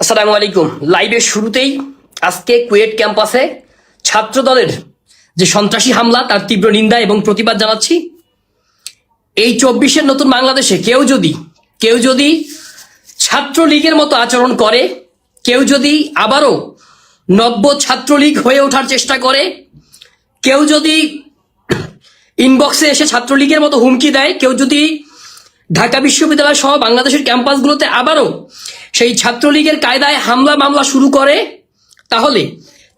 আসসালামু আলাইকুম। লাইভের শুরুতেই আজকে কুয়েট ক্যাম্পাসে ছাত্র দলের যে সন্ত্রাসী হামলা তার তীব্র নিন্দা এবং প্রতিবাদ জানাচ্ছি। এই 24-এর নতুন বাংলাদেশে কেউ যদি ছাত্রলীগের মতো আচরণ করে, কেউ যদি আবারও নব্য ছাত্রলীগ হয়ে ওঠার চেষ্টা করে, কেউ যদি ইনবক্সে এসে ছাত্রলীগের মতো হুমকি দেয়, কেউ যদি ঢাকা বিশ্ববিদ্যালয় সহ বাংলাদেশের ক্যাম্পাসগুলোতে আবারও সেই ছাত্রলীগের কায়দায় হামলা মামলা শুরু করে, তাহলে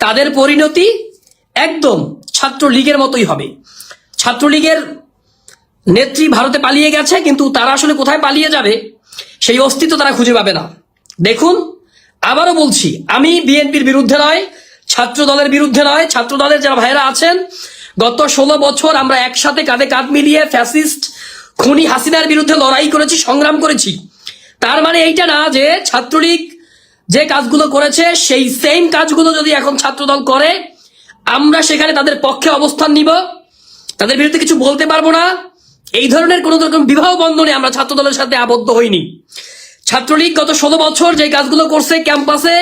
তাদের পরিণতি একদম ছাত্রলীগের মতোই হবে। ছাত্রলীগের নেত্রী ভারতে পালিয়ে গেছে, কিন্তু তারা আসলে কোথায় পালিয়ে যাবে সেই অস্তিত্ব তারা খুঁজে পাবে না। দেখুন, আবারও বলছি, আমি বিএনপির বিরুদ্ধে নয়, ছাত্র দলের বিরুদ্ধে নয়, ছাত্র দলের যারা ভাইরা আছেন, গত 16 বছর আমরা একসাথে কাঁধে কাঁধ মিলিয়ে ফ্যাসিস্ট খুনি হাসিনার বিরুদ্ধে লড়াই করেছি, সংগ্রাম করেছি। তার মানে এইটা না যে ছাত্রলীগ যে কাজগুলো করেছে সেই সেম কাজগুলো যদি এখন ছাত্রদল করে, আমরা সেখানে তাদের পক্ষে অবস্থান নিব, তাদের বিরুদ্ধে কিছু বলতে পারবো না। এই ধরনের কোনো রকম বিবাহ বন্ধনে আমরা ছাত্রদলের সাথে আবদ্ধ হইনি। ছাত্রলীগ গত 16 বছর যে কাজগুলো করছে, ক্যাম্পাসে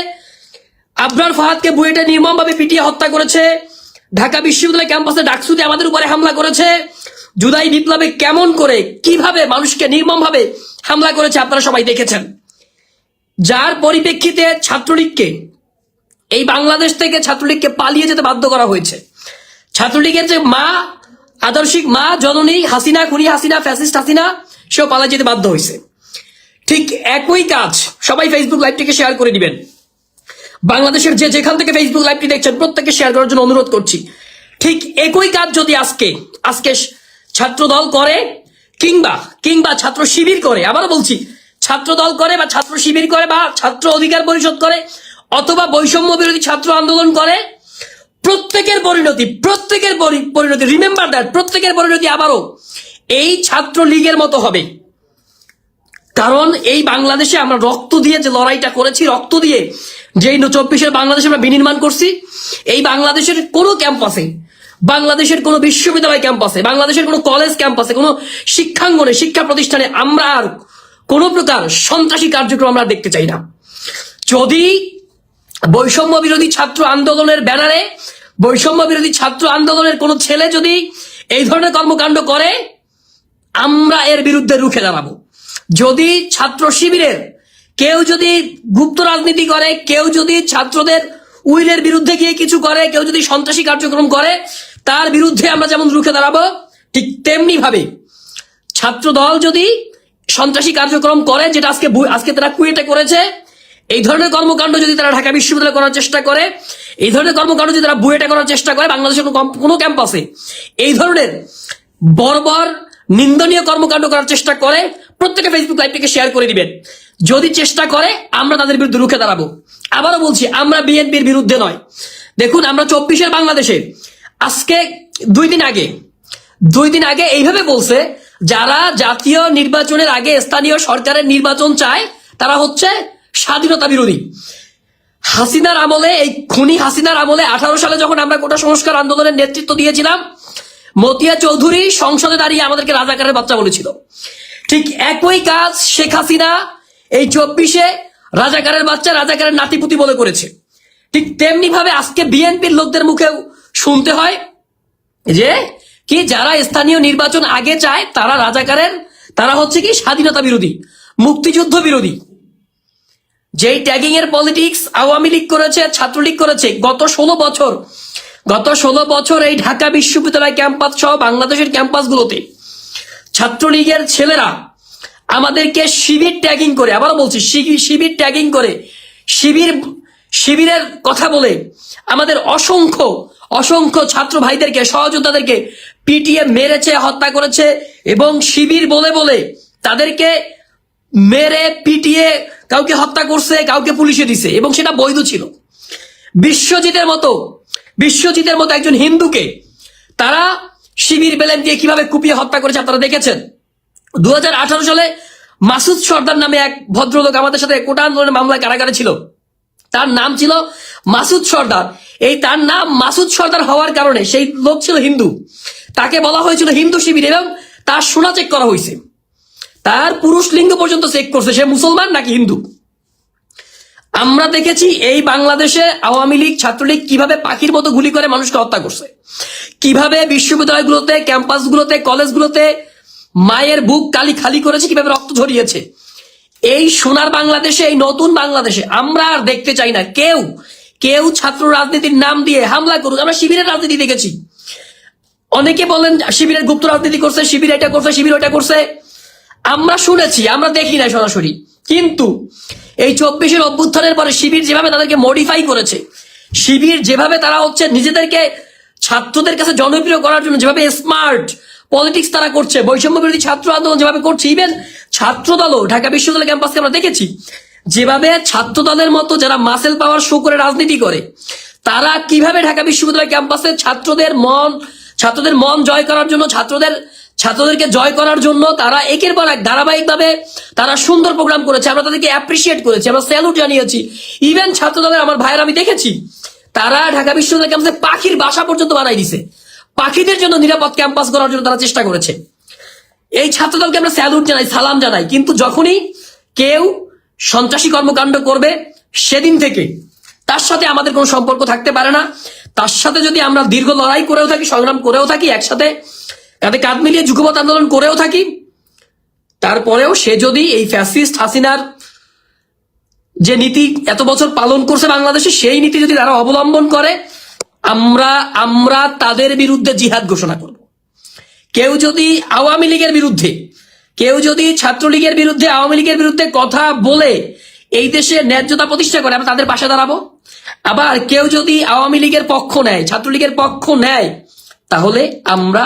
আবরার ফাহাদকে বুয়েটে নির্মমভাবে পিটিয়ে হত্যা করেছে, ঢাকা বিশ্ববিদ্যালয় ক্যাম্পাসে ডাকসুতে আমাদের উপরে হামলা করেছে, জুলাই বিপ্লবে কেমন করে কিভাবে মানুষকে নির্মমভাবে হামলা করেছে আপনারা সবাই দেখেছেন। যার পরিপ্রেক্ষিতে ছাত্রলীগকে, এই বাংলাদেশ থেকে ছাত্রলীগকে পালিয়ে যেতে বাধ্য করা হয়েছে। ছাত্রলীগের যে মা, আদর্শিক মা, জননী হাসিনা, খুনি হাসিনা, ফ্যাসিস্ট হাসিনা, সেও পালিয়ে যেতে বাধ্য হয়েছে। ঠিক একই কাজ, সবাই ফেসবুক লাইভটিকে শেয়ার করে দিবেন। বাংলাদেশের যেখান থেকে ফেসবুক লাইভটি দেখছেন প্রত্যেককে শেয়ার করার জন্য অনুরোধ করছি। ঠিক একই কাজ যদি আজকে ছাত্র দল করে, কিংবা ছাত্র শিবির করে, আবারও বলছি, ছাত্র দল করে বা ছাত্র শিবির করে বা ছাত্র অধিকার পরিষদ করে অথবা বৈষম্য বিরোধী ছাত্র আন্দোলন করে, প্রত্যেকের পরিণতি রিমেম্বার দ্যাট, প্রত্যেকের পরিণতি আবারও এই ছাত্র লীগের মতো হবে। কারণ এই বাংলাদেশে আমরা রক্ত দিয়ে যে লড়াইটা করেছি, রক্ত দিয়ে যেই 24-এর বাংলাদেশে আমরা বিনির্মাণ করছি, এই বাংলাদেশের কোনো ক্যাম্পাসে, বাংলাদেশের কোনো বিশ্ববিদ্যালয় ক্যাম্পাসে, বাংলাদেশের কোনো কলেজ ক্যাম্পাসে, কোনো শিক্ষাঙ্গনে, শিক্ষা প্রতিষ্ঠানে আমরা আর কোনো প্রকার সন্ত্রাসী কার্যক্রম আমরা দেখতে চাই না। যদি বৈষম্য বিরোধী ছাত্র আন্দোলনের ব্যানারে, বৈষম্য বিরোধী ছাত্র আন্দোলনের কোনো ছেলে যদি এই ধরনের কর্মকাণ্ড করে, আমরা এর বিরুদ্ধে রুখে দাঁড়াবো। যদি ছাত্র শিবিরের কেউ যদি গুপ্ত রাজনীতি করে, কেউ যদি ছাত্রদের উইলের বিরুদ্ধে গিয়ে কিছু করে, কেউ যদি সন্ত্রাসী কার্যক্রম করে, তার বিরুদ্ধে আমরা যেমন রুখে দাঁড়াবো, ঠিক তেমনি ভাবে ছাত্র দল যদি সন্ত্রাসী কার্যক্রম করে, যেটা আজকে তারা কুয়েটে করেছে, এই ধরনের কর্মকাণ্ড যদি তারা ঢাকা বিশ্ববিদ্যালয়ে করার চেষ্টা করে, এই ধরনের কর্মকাণ্ড যদি তারা বুয়েটে করার চেষ্টা করে, বাংলাদেশের কোনো ক্যাম্পাসে এই ধরনের বর্বর নিন্দনীয় কর্মকাণ্ড করার চেষ্টা করে, প্রত্যেকে ফেসবুক লাইভটিকে শেয়ার করে দিবেন। যদি চেষ্টা করে, আমরা তাদের বিরুদ্ধে রুখে দাঁড়াবো। আবারও বলছি, আমরা বিএনপির বিরুদ্ধে নয়। দেখুন, আমরা 24-এর বাংলাদেশে আজকে 2 দিন আগে এইভাবে বলছে, যারা জাতীয় নির্বাচনের আগে স্থানীয় সরকারের নির্বাচন চায় তারা হচ্ছে স্বাধীনতা বিরোধী। হাসিনার আমলে, এই খুনি হাসিনার আমলে 18 সালে যখন আমরা কোটা সংস্কার আন্দোলনের নেতৃত্ব দিয়েছিলাম, মতিয়া চৌধুরী সংসদে দাঁড়িয়ে আমাদেরকে রাজাকারের বাচ্চা বলেছিল। ঠিক একই কাজ শেখ হাসিনা এই 24-এ রাজাকারের বাচ্চা, রাজাকারের নাতিপুতি বলে করেছে। ঠিক তেমনি ভাবে আজকে বিএনপির লোকদের মুখেও শুনতে হয় যে কি যারা স্থানীয় নির্বাচন আগে চায় তারা রাজাকারের, তারা হচ্ছে কি স্বাধীনতা বিরোধী, মুক্তিযুদ্ধ বিরোধী। যেই ট্যাগিং এর পলিটিক্স আওয়ামী লীগ করেছে, ছাত্রলীগ করেছে গত 16 বছর এই ঢাকা বিশ্ববিদ্যালয় ক্যাম্পাস সহ বাংলাদেশের ক্যাম্পাসগুলোতে ছাত্রলীগের ছেলেরা আমাদেরকে শিবির ট্যাগিং করে, আবারও বলছি, শিবির ট্যাগিং করে, শিবিরের কথা বলে আমাদের অসংখ্য ছাত্র ভাইদেরকে, সহযোদ্ধাদেরকে পিটিয়ে মেরেছে, হত্যা করেছে, এবং শিবির বলে তাদেরকে মেরে পিটিয়ে কাউকে হত্যা করছে, কাউকে পুলিশে দিছে, এবং সেটা বৈধ ছিল। বিশ্বজিতের মতো একজন হিন্দুকে তারা শিবির বেলেন দিয়ে কিভাবে কুপিয়ে হত্যা করেছে আপনারা দেখেছেন। 2018 সালে মাসুদ সর্দার নামে এক ভদ্রলোক আমাদের সাথে কোটা আন্দোলনের মামলায় কারাগারে ছিল। তার নাম ছিল মাসুদ সর্দার। তার নাম মাসুদ সর্দার হওয়ার কারণে সেই লোক ছিল হিন্দু, তাকে বলা হয়েছিল হিন্দু শিবির, এবং তার সোনা চেক করা হয়েছে, তার পুরুষ লিঙ্গ পর্যন্ত চেক করছে সে মুসলমান নাকি হিন্দু। আমরা দেখেছি এই বাংলাদেশে আওয়ামী লীগ ছাত্রলীগ কিভাবে পাখির মতো গুলি করে মানুষকে হত্যা করছে, কিভাবে বিশ্ববিদ্যালয়গুলোতে, ক্যাম্পাসগুলোতে, কলেজগুলোতে মায়ের বুক কালি খালি করেছে, কিভাবে রক্ত ঝরিয়েছে। এই সোনার বাংলাদেশে, এই নতুন বাংলাদেশে আমরা আর দেখতে চাই না কেউ কেউ ছাত্র রাজনীতির নাম দিয়ে হামলা করুক। আমরা শিবিরের রাজনীতি দেখেছি, অনেকে বলেন শিবিরের গুপ্ত রাজনীতি করছে, শিবির এটা করছে, শিবির ওটা করছে। আমরা শুনেছি, আমরা দেখি না সরাসরি। কিন্তু এই 24-এর অভ্যুত্থানের পরে শিবির যেভাবে তাদেরকে মডিফাই করেছে, শিবির যেভাবে তারা হচ্ছে নিজেদেরকে ছাত্রদের কাছে জনপ্রিয় করার জন্য যেভাবে স্মার্ট পলিটিক্স তারা করছে, বৈষম্য বিরোধী ছাত্র আন্দোলন যেভাবে করছে, ইভেন ছাত্র দলও ঢাকা বিশ্ববিদ্যালয় ক্যাম্পাসকে আমরা দেখেছি যেভাবে ছাত্র দলের মতো যারা মাসেল পাওয়ার শো করে রাজনীতি করে, তারা কিভাবে ঢাকা বিশ্ববিদ্যালয় ক্যাম্পাসে ছাত্রদের মন জয় করার জন্য, ছাত্রদেরকে জয় করার জন্য তারা একের পর এক ধারাবাহিকভাবে তারা সুন্দর প্রোগ্রাম করেছে। আমরা তাদেরকে অ্যাপ্রিসিয়েট করেছি, আমরা স্যালুট জানিয়েছি। ইভেন ছাত্র দলের আমার ভাইয়ের আমি দেখেছি তারা ঢাকা বিশ্ববিদ্যালয় ক্যাম্পাসে পাখির বাসা পর্যন্ত বানাই দিছে, পাখিদের জন্য নিরাপদ ক্যাম্পাস করার জন্য তারা চেষ্টা করেছে। এই ছাত্র দলকে আমরা স্যালুট জানাই, সালাম জানাই। কিন্তু যখনই কেউ সন্ত্রাসী কর্মকাণ্ড করবে, সেদিন থেকে তার সাথে আমাদের কোনো সম্পর্ক থাকতে পারে না। তার সাথে যদি আমরা দীর্ঘ লড়াই করেও থাকি, সংগ্রাম করেও থাকি, একসাথে কাঁধে কাঁধ মিলিয়ে যুগপৎ আন্দোলন করেও থাকি, তারপরেও সে যদি এই ফ্যাসিস্ট হাসিনার যে নীতি এত বছর পালন করছে বাংলাদেশে, সেই নীতি যদি তারা অবলম্বন করে, আমরা তাদের বিরুদ্ধে জিহাদ ঘোষণা করব। কেউ যদি আওয়ামী লীগের বিরুদ্ধে, কেউ যদি ছাত্রলীগের বিরুদ্ধে, আওয়ামী লীগের বিরুদ্ধে কথা বলে এই দেশে ন্যায্যতা প্রতিষ্ঠা করে, আমরা তাদের পাশে দাঁড়াবো। আবার কেউ যদি আওয়ামী লীগের পক্ষ নেয়, ছাত্রলীগের পক্ষ নেয়, তাহলে আমরা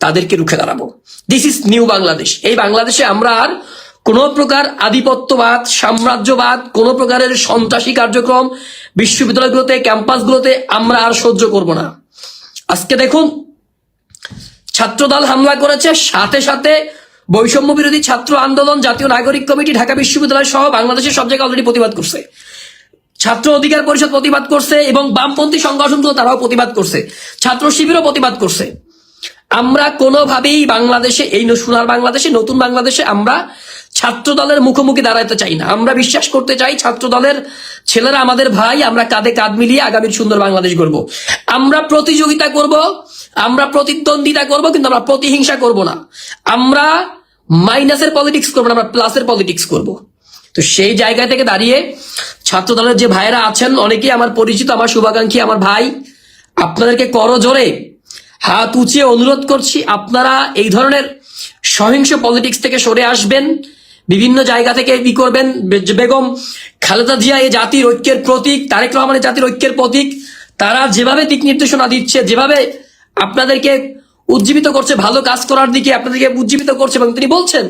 তাদেরকে রুখে দাঁড়াবো। This is new Bangladesh. এই বাংলাদেশে আমরা আর কোন প্রকার আধিপত্যবাদ, সাম্রাজ্যবাদ, কোন প্রকারের সন্ত্রাসী কার্যক্রম বিশ্ববিদ্যালয়গুলোতে, ক্যাম্পাসগুলোতে আমরা আর সহ্য করব না। আজকে দেখুন, ছাত্রদল হামলা করেছে, সাথে সাথে বৈষম্য বিরোধী ছাত্র আন্দোলন, জাতীয় নাগরিক কমিটি, ঢাকা বিশ্ববিদ্যালয় সহ বাংলাদেশের সব জায়গায় অলরেডি প্রতিবাদ করছে। ছাত্র অধিকার পরিষদ প্রতিবাদ করছে এবং বামপন্থী সংগঠনগুলো তারাও প্রতিবাদ করছে, ছাত্র শিবিরও প্রতিবাদ করছে। আমরা কোনোভাবেই বাংলাদেশে, এই সোনার বাংলাদেশে, নতুন বাংলাদেশে আমরা ছাত্র দলের মুখোমুখি দাঁড়াতে চাই না। আমরা বিশ্বাস করতে চাই ছাত্র দলের ছেলেরা আমাদের ভাই, আমরা কাঁধে কাঁধ মিলিয়ে আগামীর সুন্দর বাংলাদেশ গড়ব। আমরা প্রতিযোগিতা করব, আমরা প্রতিদ্বন্দ্বিতা করব, কিন্তু আমরা প্রতিহিংসা করব না। আমরা মাইনাসের পলিটিক্স করবো না, আমরা প্লাসের পলিটিক্স করব। তো সেই জায়গা থেকে দাঁড়িয়ে ছাত্র দলের যে ভাইয়েরা আছেন, অনেকেই আমার পরিচিত, আমার শুভাকাঙ্ক্ষী, আমার ভাই, আপনাদেরকে করজোরে হাত উঁচিয়ে অনুরোধ করছি, আপনারা এই ধরনের সহিংস পলিটিক্স থেকে সরে আসবেন। বিভিন্ন জায়গা থেকে কি করবেন, বেগম খালেদা জিয়া এই জাতির ঐক্যের প্রতীক, তারেক রহমানের জাতির ঐক্যের প্রতীক, তারা যেভাবে দিক নির্দেশনা দিচ্ছে, যেভাবে আপনাদেরকে উজ্জীবিত করছে ভালো কাজ করার দিকে, আপনাদেরকে উজ্জীবিত করছে, এবং তিনি বলছেন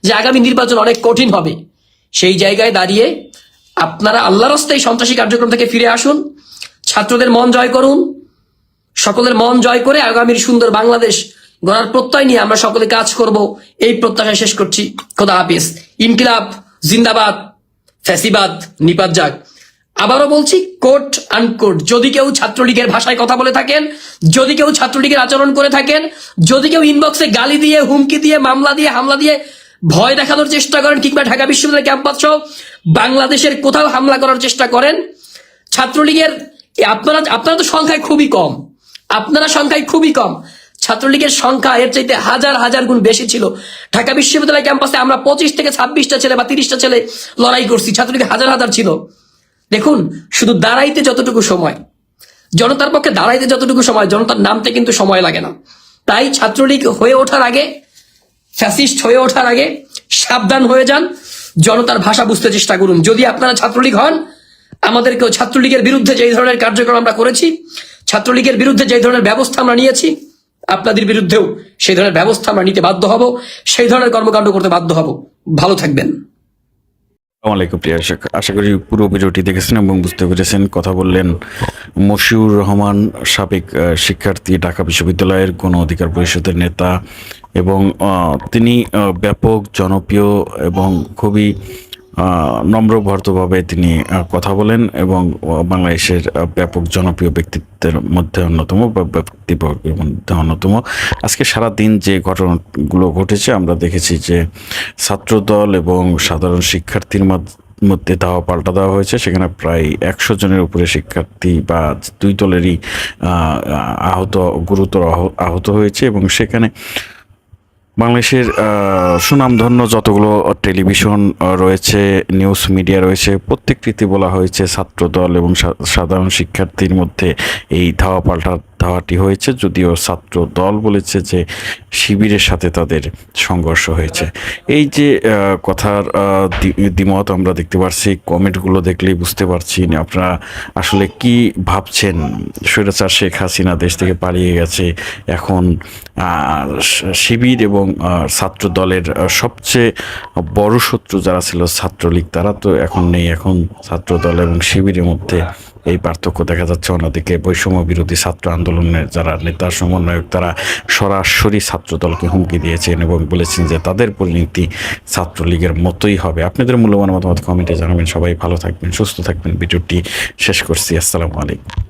যে আগামী নির্বাচন অনেক কঠিন হবে, সেই জায়গায় দাঁড়িয়ে আপনারা আল্লাহর রাস্তায় সন্ত্রাসী কার্যক্রম থেকে ফিরে আসুন, ছাত্রদের মন জয় করুন, সকলের মন জয় করে আগামীর সুন্দর বাংলাদেশ গড়ার প্রত্যয় নিয়ে আমরা সকলে কাজ করব, এই প্রত্যাশা শেষ করছি। খোদা হাফেজ। ইনকিলাব জিন্দাবাদ, ফ্যাসিবাদ নিপাত যাক। আবারও বলছি, কোট আনকোট, যদি কেউ ছাত্রলীগের ভাষায় কথা বলে থাকেন, যদি কেউ ছাত্রলীগের আচরণ করে থাকেন, যদি কেউ ইনবক্সে গালি দিয়ে, হুমকি দিয়ে, মামলা দিয়ে, হামলা দিয়ে ভয় দেখানোর চেষ্টা করেন, কিংবা ঢাকা বিশ্ববিদ্যালয় ক্যাম্পাস সহ বাংলাদেশের কোথাও হামলা করার চেষ্টা করেন, ছাত্রলীগের আপনারা তো সংখ্যায় খুবই কম, আপনারা সংখ্যায় খুবই কম। ছাত্রলীগের সংখ্যা এর চাইতে হাজার হাজার গুণ বেশি ছিল। ঢাকা বিশ্ববিদ্যালয় ক্যাম্পাসে আমরা 25 থেকে 26টা ছেলে বা 30টা ছেলে লড়াই করছি, ছাত্রলীগ হাজার হাজার ছিল। দেখুন, শুধু দাঁড়াইতে যতটুকু সময়, জনতার পক্ষে দাঁড়াইতে যতটুকু সময়, জনতার নামতে কিন্তু সময় লাগে না। তাই ছাত্রলীগ হয়ে ওঠার আগে, ফ্যাসিস্ট হয়ে ওঠার আগে সাবধান হয়ে যান, জনতার ভাষা বুঝতে চেষ্টা করুন। যদি আপনারা ছাত্রলীগ হন, আমাদেরকেও ছাত্রলীগের বিরুদ্ধে যে ধরনের কার্যক্রম আমরা করেছি, ছাত্রলীগের বিরুদ্ধে যে ধরনের ব্যবস্থা আমরা নিয়েছি, আপনাদের বিরুদ্ধেও সেই ধরনের ব্যবস্থা আমরা নিতে বাধ্য হব, সেই ধরনের কর্মকাণ্ড করতে বাধ্য হব। ভালো থাকবেন। আসসালামু আলাইকুম প্রিয় দর্শক, আশা করি পুরো ভিডিওটি দেখেছেন এবং বুঝতে পেরেছেন। কথা বললেন মশিউর রহমান, সাবেক শিক্ষার্থী, ঢাকা বিশ্ববিদ্যালয়ের গণ অধিকার পরিষদের নেতা, এবং তিনি ব্যাপক জনপ্রিয় এবং খুবই নম্রভর্তভাবে তিনি কথা বলেন এবং বাংলাদেশের ব্যাপক জনপ্রিয় ব্যক্তিত্বের মধ্যে অন্যতম বা ব্যক্তিবর্গের মধ্যে অন্যতম। আজকে সারা দিন যে ঘটনাগুলো ঘটেছে আমরা দেখেছি যে ছাত্রদল এবং সাধারণ শিক্ষার্থীর মধ্যে ধাওয়া পাল্টা দেওয়া হয়েছে। সেখানে প্রায় 100 জনের উপরে শিক্ষার্থী বা দুই দলেরই গুরুতর আহত হয়েছে এবং সেখানে বাংলাদেশের সুনামধন্য যতগুলো টেলিভিশন রয়েছে, নিউজ মিডিয়া রয়েছে, প্রত্যেকটিতে বলা হয়েছে ছাত্রদল এবং সাধারণ শিক্ষার্থীর মধ্যে এই ধাওয়াটি হয়েছে। যদিও ছাত্র দল বলেছে যে শিবিরের সাথে তাদের সংঘর্ষ হয়েছে। এই যে কথার দ্বিমত আমরা দেখতে পাচ্ছি, কমেন্টগুলো দেখলেই বুঝতে পারছি না আপনারা আসলে কি ভাবছেন। স্বৈরাচার শেখ হাসিনা দেশ থেকে পালিয়ে গেছে, এখন শিবির এবং ছাত্র দলের সবচেয়ে বড় শত্রু যারা ছিল ছাত্রলীগ, তারা তো এখন নেই। এখন ছাত্র দল এবং শিবিরের মধ্যে এই পার্থক্য দেখা যাচ্ছে। অন্যদিকে বৈষম্য বিরোধী ছাত্র আন্দোলনের যারা নেতা সমন্বয়ক, তারা সরাসরি ছাত্র দলকে হুমকি দিয়েছেন এবং বলেছেন যে তাদের পরিণতি ছাত্রলীগের মতোই হবে। আপনাদের মূল্যবান মতামত কমেন্টে জানাবেন। সবাই ভালো থাকবেন, সুস্থ থাকবেন। ভিডিওটি শেষ করছি। আসসালামু আলাইকুম।